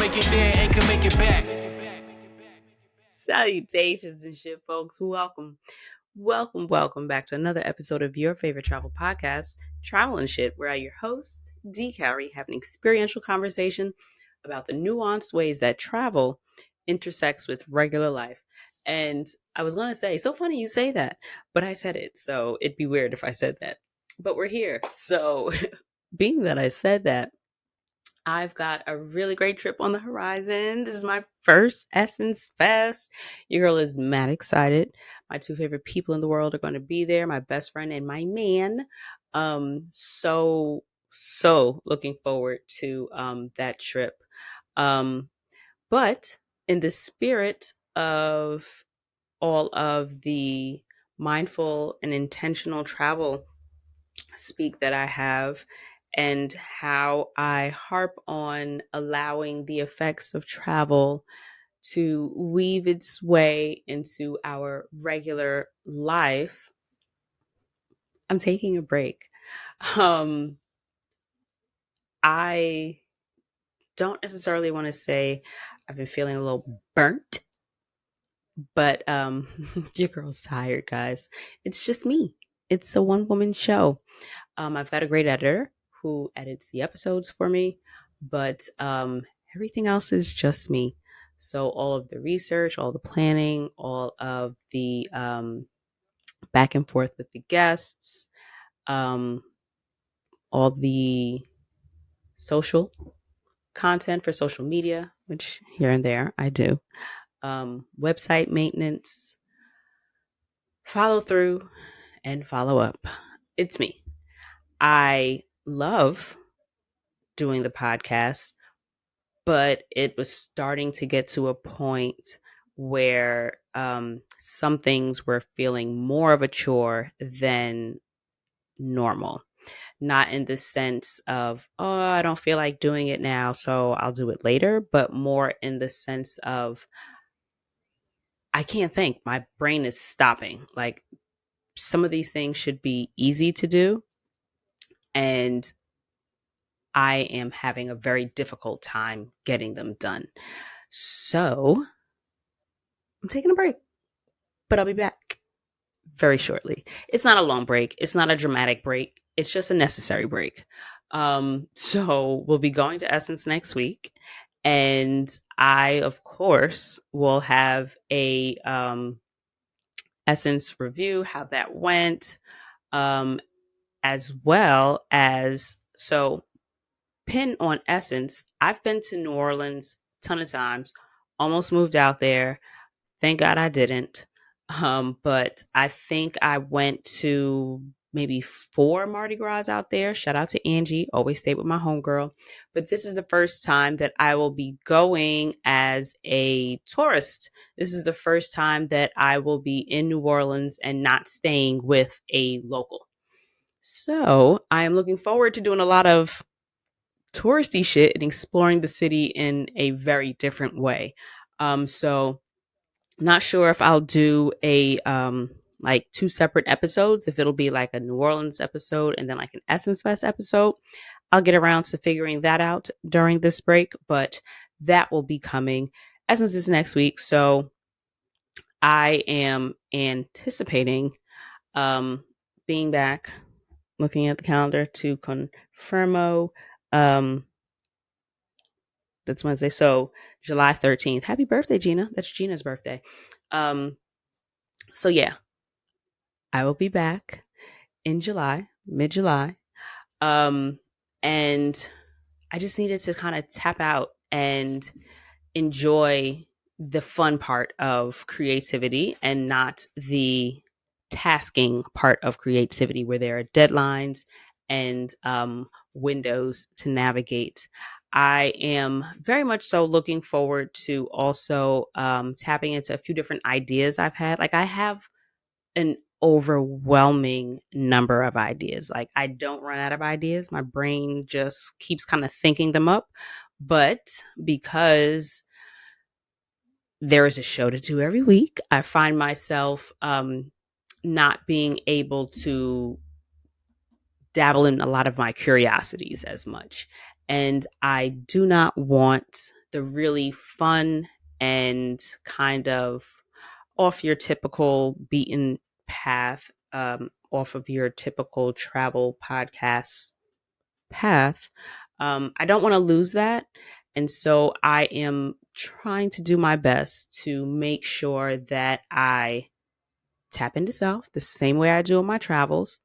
make it there and can make it back. Salutations and shit, folks. Welcome back to another episode of your favorite travel podcast, Travel and Shit, where I, your host, D. Cowrie, have an experiential conversation about the nuanced ways that travel intersects with regular life. And I was going to say, so funny you say that, but I said it, so it'd be weird if I said that. But we're here. So, being that I said that, I've got a really great trip on the horizon. This is my first Essence Fest. Your girl is mad excited. My two favorite people in the world are going to be there, my best friend and my man. So looking forward to that trip. Um, but in the spirit of all of the mindful and intentional travel speak that I have and how I harp on allowing the effects of travel to weave its way into our regular life, I'm taking a break. Um, I don't necessarily want to say I've been feeling a little burnt, but your girl's tired, guys. It's just me. It's a one woman show. I've got a great editor who edits the episodes for me, but everything else is just me. So all of the research, all the planning, all of the back and forth with the guests, um, all the social content for social media, which here and there I do, website maintenance, follow through, and follow up. It's me. I love doing the podcast, but it was starting to get to a point where some things were feeling more of a chore than normal. Not in the sense of, oh, I don't feel like doing it now, so I'll do it later, but more in the sense of, I can't think. My brain is stopping. Like, some of these things should be easy to do, and I am having a very difficult time getting them done. So I'm taking a break, but I'll be back very shortly. It's not a long break. It's not a dramatic break. It's just a necessary break. So we'll be going to Essence next week. And I, of course, will have a Essence review, how that went, as well as, so pin on Essence. I've been to New Orleans a ton of times, almost moved out there. Thank God I didn't. But I think I went to maybe 4 Mardi Gras out there. Shout out to Angie, always stayed with my homegirl. But this is the first time that I will be going as a tourist. This is the first time that I will be in New Orleans and not staying with a local. So I am looking forward to doing a lot of touristy shit and exploring the city in a very different way. So not sure if I'll do a like 2 separate episodes, if it'll be like a New Orleans episode and then like an Essence Fest episode. I'll get around to figuring that out during this break, but that will be coming. Essence is next week, so I am anticipating being back, looking at the calendar to confirmo. That's Wednesday. So July 13th. Happy birthday, Gina. That's Gina's birthday. So yeah, I will be back in July, mid-July. And I just needed to kind of tap out and enjoy the fun part of creativity and not the tasking part of creativity where there are deadlines and windows to navigate. I am very much so looking forward to also tapping into a few different ideas I've had. Like, I have an overwhelming number of ideas. Like, I don't run out of ideas. My brain just keeps kind of thinking them up. But because there is a show to do every week, I find myself not being able to dabble in a lot of my curiosities as much. And I do not want the really fun and kind of off your typical beaten path, off of your typical travel podcast path. I don't want to lose that. And so I am trying to do my best to make sure that I tap into self the same way I do in my travels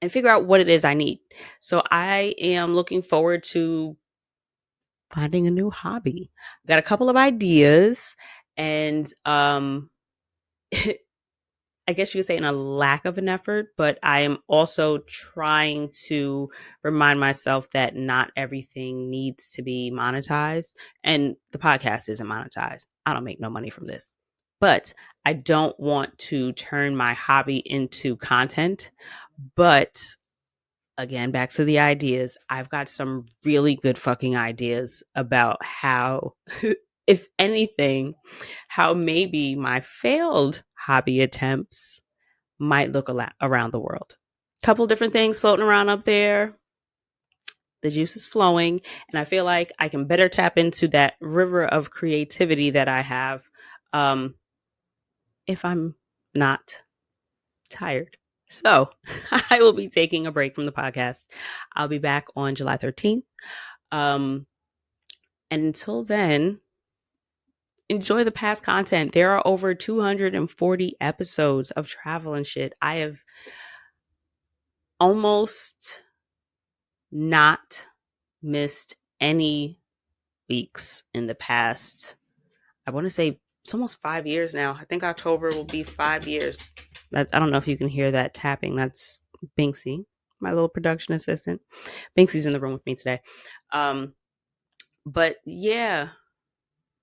and figure out what it is I need. So I am looking forward to finding a new hobby. I've got a couple of ideas and I guess you could say in a lack of an effort, but I am also trying to remind myself that not everything needs to be monetized. And the podcast isn't monetized. I don't make no money from this. But I don't want to turn my hobby into content. But again, back to the ideas. I've got some really good fucking ideas about how, if anything, how maybe my failed hobby attempts might look a lot around the world. Couple different things floating around up there. The juice is flowing, and I feel like I can better tap into that river of creativity that I have um, if I'm not tired. So I will be taking a break from the podcast. I'll be back on July 13th. And until then, enjoy the past content. There are over 240 episodes of travel and shit. I have almost not missed any weeks in the past. I want to say it's almost 5 years now. I think October will be 5 years. I don't know if you can hear that tapping. That's Binksy, my little production assistant. Binksy's in the room with me today. But yeah,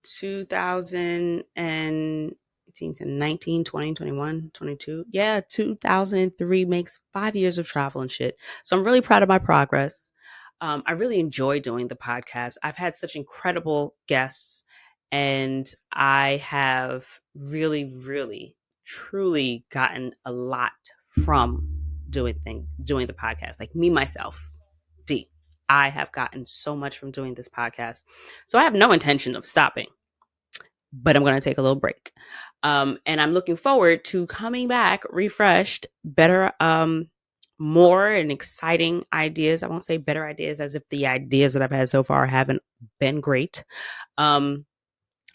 2018 to 19, 20, 21, 22. Yeah, 2003 makes 5 years of travel and shit. So I'm really proud of my progress. I really enjoy doing the podcast. I've had such incredible guests, and I have really, really, truly gotten a lot from doing the podcast. Like me, myself, D. I have gotten so much from doing this podcast. So I have no intention of stopping, but I'm going to take a little break. And I'm looking forward to coming back refreshed, better, more and exciting ideas. I won't say better ideas as if the ideas that I've had so far haven't been great. And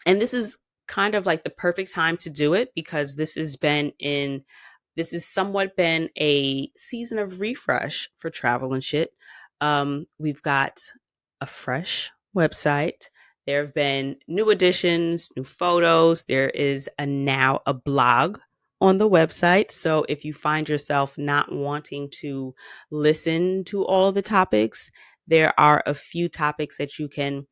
this is kind of like the perfect time to do it because this has somewhat been a season of refresh for travel and shit. We've got a fresh website. There have been new additions, new photos. There is now a blog on the website. So if you find yourself not wanting to listen to all the topics, there are a few topics that you can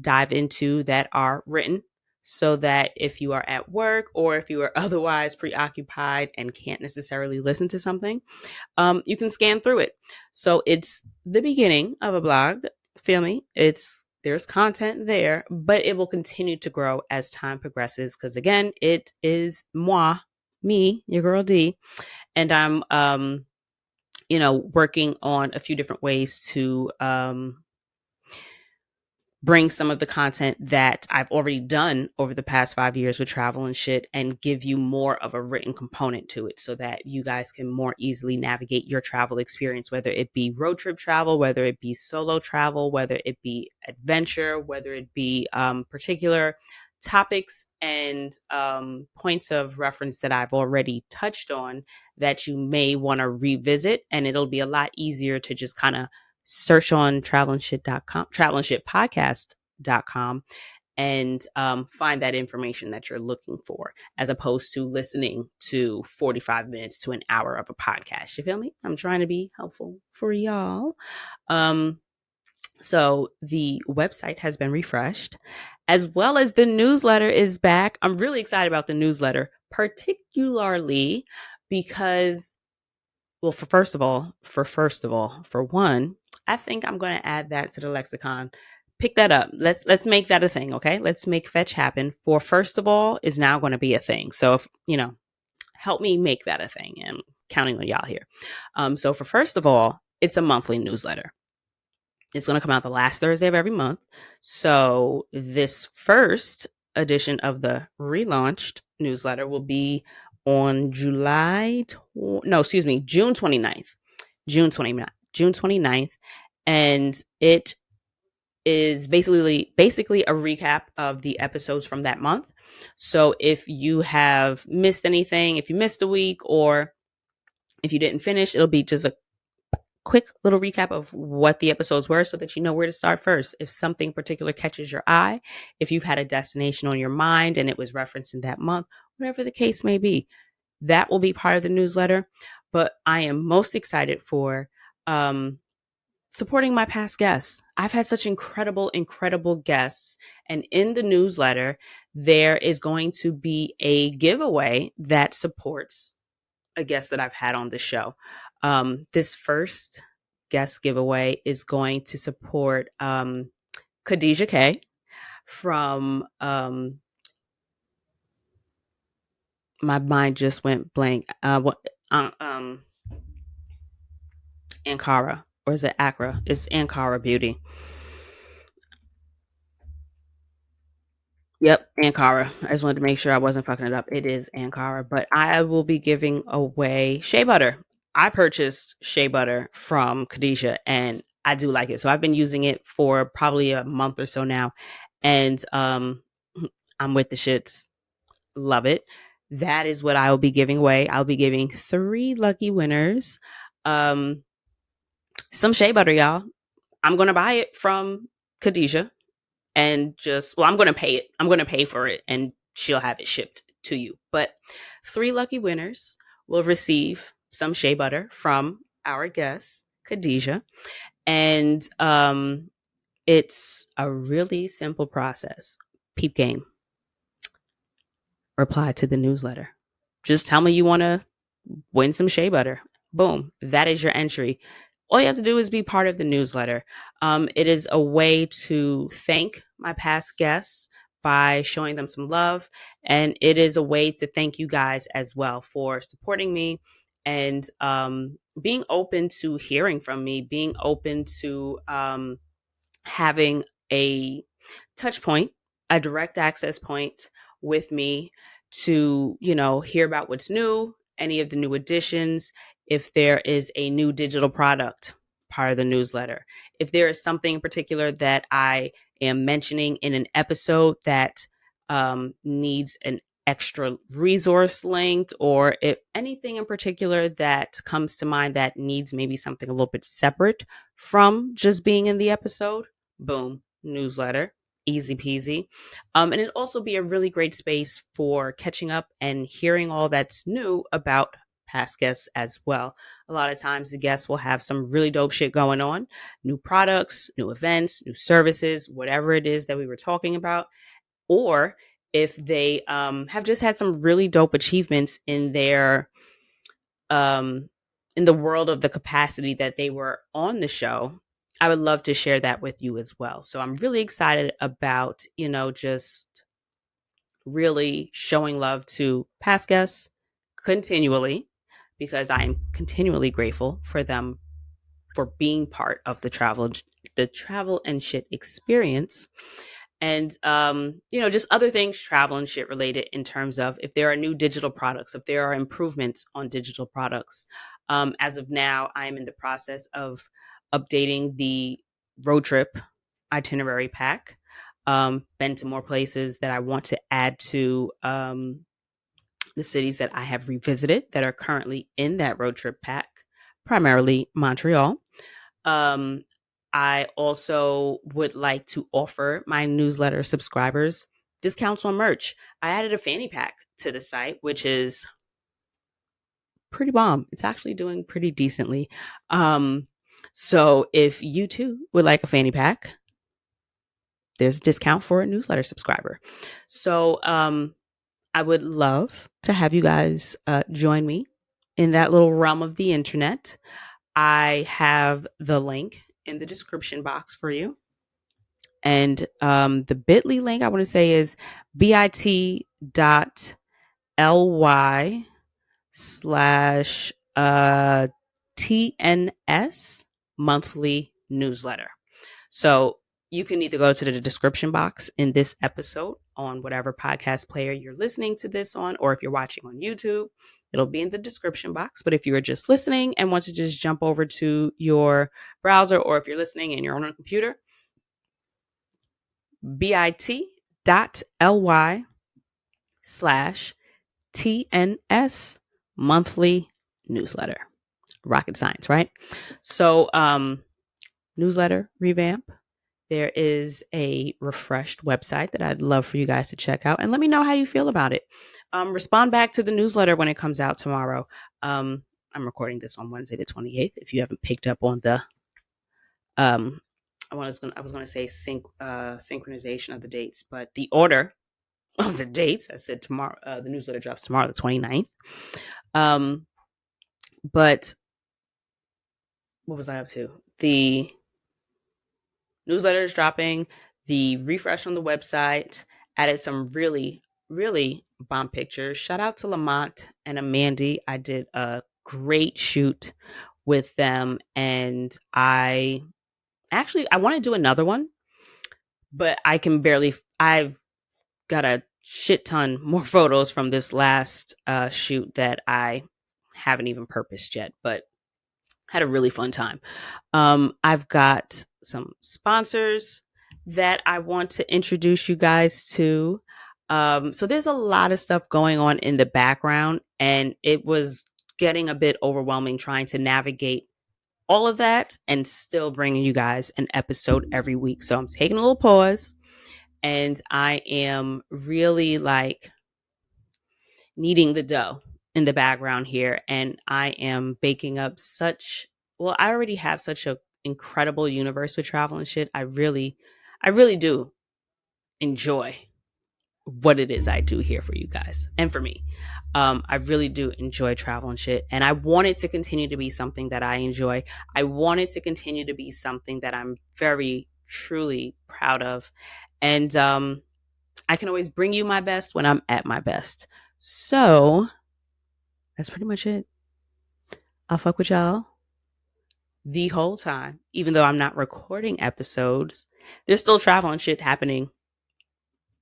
dive into that are written so that if you are at work or if you are otherwise preoccupied and can't necessarily listen to something, you can scan through it. So it's the beginning of a blog. Feel me? There's content there, but it will continue to grow as time progresses. Because again, it is me, your girl D, and I'm, working on a few different ways to bring some of the content that I've already done over the past 5 years with travel and shit and give you more of a written component to it so that you guys can more easily navigate your travel experience, whether it be road trip travel, whether it be solo travel, whether it be adventure, whether it be particular topics and points of reference that I've already touched on that you may want to revisit. And it'll be a lot easier to just kind of search on travelandshitpodcast.com and find that information that you're looking for, as opposed to listening to 45 minutes to an hour of a podcast. You feel me? I'm trying to be helpful for y'all. So the website has been refreshed, as well as the newsletter is back. I'm really excited about the newsletter, particularly because, well, for one, I think I'm going to add that to the lexicon. Pick that up. Let's make that a thing, okay? Let's make fetch happen. For first of all is now going to be a thing. So if, help me make that a thing. I'm counting on y'all here. So for first of all, it's a monthly newsletter. It's going to come out the last Thursday of every month. So this first edition of the relaunched newsletter will be on June 29th. June 29th. And it is basically a recap of the episodes from that month. So if you have missed anything, if you missed a week, or if you didn't finish, it'll be just a quick little recap of what the episodes were so that you know where to start first. If something particular catches your eye, if you've had a destination on your mind and it was referenced in that month, whatever the case may be, that will be part of the newsletter. But I am most excited for supporting my past guests. I've had such incredible guests. And in the newsletter, there is going to be a giveaway that supports a guest that I've had on the show. This first guest giveaway is going to support Khadijah K from my mind just went blank. Ankara, or is it Accra? It's Ankara Beauty. Yep, Ankara. I just wanted to make sure I wasn't fucking it up. It is Ankara, but I will be giving away shea butter. I purchased shea butter from Khadijah and I do like it. So I've been using it for probably a month or so now. And I'm with the shits. Love it. That is what I will be giving away. I'll be giving 3 lucky winners um some shea butter, y'all. I'm gonna buy it from Khadijah and I'm going to pay it. I'm going to pay for it and she'll have it shipped to you. But 3 lucky winners will receive some shea butter from our guest, Khadijah. And it's a really simple process. Peep game. Reply to the newsletter. Just tell me you want to win some shea butter. Boom. That is your entry. All you have to do is be part of the newsletter. It is a way to thank my past guests by showing them some love. And it is a way to thank you guys as well for supporting me and being open to hearing from me, being open to having a touch point, a direct access point with me to, hear about what's new, any of the new additions, if there is a new digital product part of the newsletter, if there is something in particular that I am mentioning in an episode that needs an extra resource linked, or if anything in particular that comes to mind that needs maybe something a little bit separate from just being in the episode, boom, newsletter, easy peasy. And it'd also be a really great space for catching up and hearing all that's new about past guests as well. A lot of times the guests will have some really dope shit going on, new products, new events, new services, whatever it is that we were talking about. Or if they have just had some really dope achievements in the world of the capacity that they were on the show, I would love to share that with you as well. So I'm really excited about, just really showing love to past guests continually, because I'm continually grateful for them for being part of the travel and shit experience. And just other things travel and shit related, in terms of if there are new digital products, if there are improvements on digital products. As of now, I'm in the process of updating the road trip itinerary pack. Been to more places that I want to add to the cities that I have revisited that are currently in that road trip pack, primarily Montreal. Um, I also would like to offer my newsletter subscribers discounts on merch. I added a fanny pack to the site, which is pretty bomb. It's actually doing pretty decently. So if you too would like a fanny pack, there's a discount for a newsletter subscriber. So I would love to have you guys join me in that little realm of the internet. I have the link in the description box for you. And the bit.ly link I want to say is bit.ly /TNS monthly newsletter. So you can either go to the description box in this episode on whatever podcast player you're listening to this on, or if you're watching on YouTube, it'll be in the description box. But if you are just listening and want to just jump over to your browser, or if you're listening and you're on a computer, bit.ly/TNS monthly newsletter. Rocket science, right? So, newsletter revamp. There is a refreshed website that I'd love for you guys to check out, and let me know how you feel about it. Respond back to the newsletter when it comes out tomorrow. I'm recording this on Wednesday, the 28th. If you haven't picked up on the, I was going to say synchronization of the dates, but the order of the dates. I said tomorrow. The newsletter drops tomorrow, the 29th. But what was I up to? The newsletter is dropping. The refresh on the website added some really, really bomb pictures. Shout out to Lamont and Amandy. I did a great shoot with them, and I want to do another one, but I've got a shit ton more photos from this last shoot that I haven't even purposed yet, but had a really fun time. I've got some sponsors that I want to introduce you guys to. So there's a lot of stuff going on in the background, and it was getting a bit overwhelming trying to navigate all of that and still bringing you guys an episode every week. So I'm taking a little pause, and I am really kneading the dough in the background here, and I am baking up I already have such an incredible universe with travel and shit. I really do enjoy what it is I do here for you guys and for me. I really do enjoy travel and shit, and I want it to continue to be something that I enjoy. I want it to continue to be something that I'm very truly proud of, and I can always bring you my best when I'm at my best. So that's pretty much it. I'll fuck with y'all the whole time, even though I'm not recording episodes. There's still travel and shit happening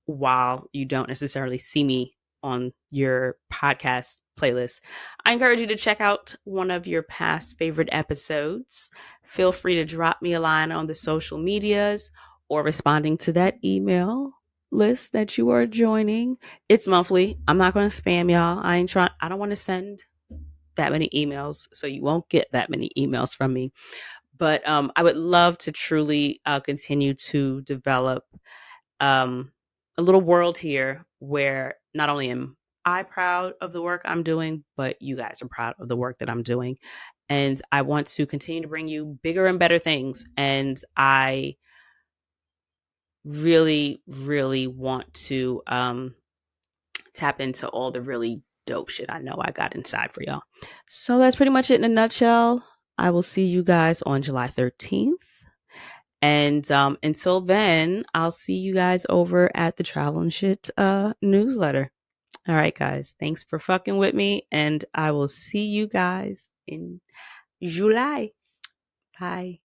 while you don't necessarily see me on your podcast playlist. I encourage you to check out one of your past favorite episodes. Feel free to drop me a line on the social medias or responding to that email list that you are joining. It's monthly. I'm not going to spam y'all. I don't want to send that many emails, so you won't get that many emails from me. But I would love to truly continue to develop a little world here where not only am I proud of the work I'm doing, but you guys are proud of the work that I'm doing. And I want to continue to bring you bigger and better things. And I really, really want to tap into all the really dope shit I know I got inside for y'all. So that's pretty much it in a nutshell. I will see you guys on July 13th. And until then, I'll see you guys over at the Travel and Shit newsletter. All right, guys. Thanks for fucking with me. And I will see you guys in July. Bye.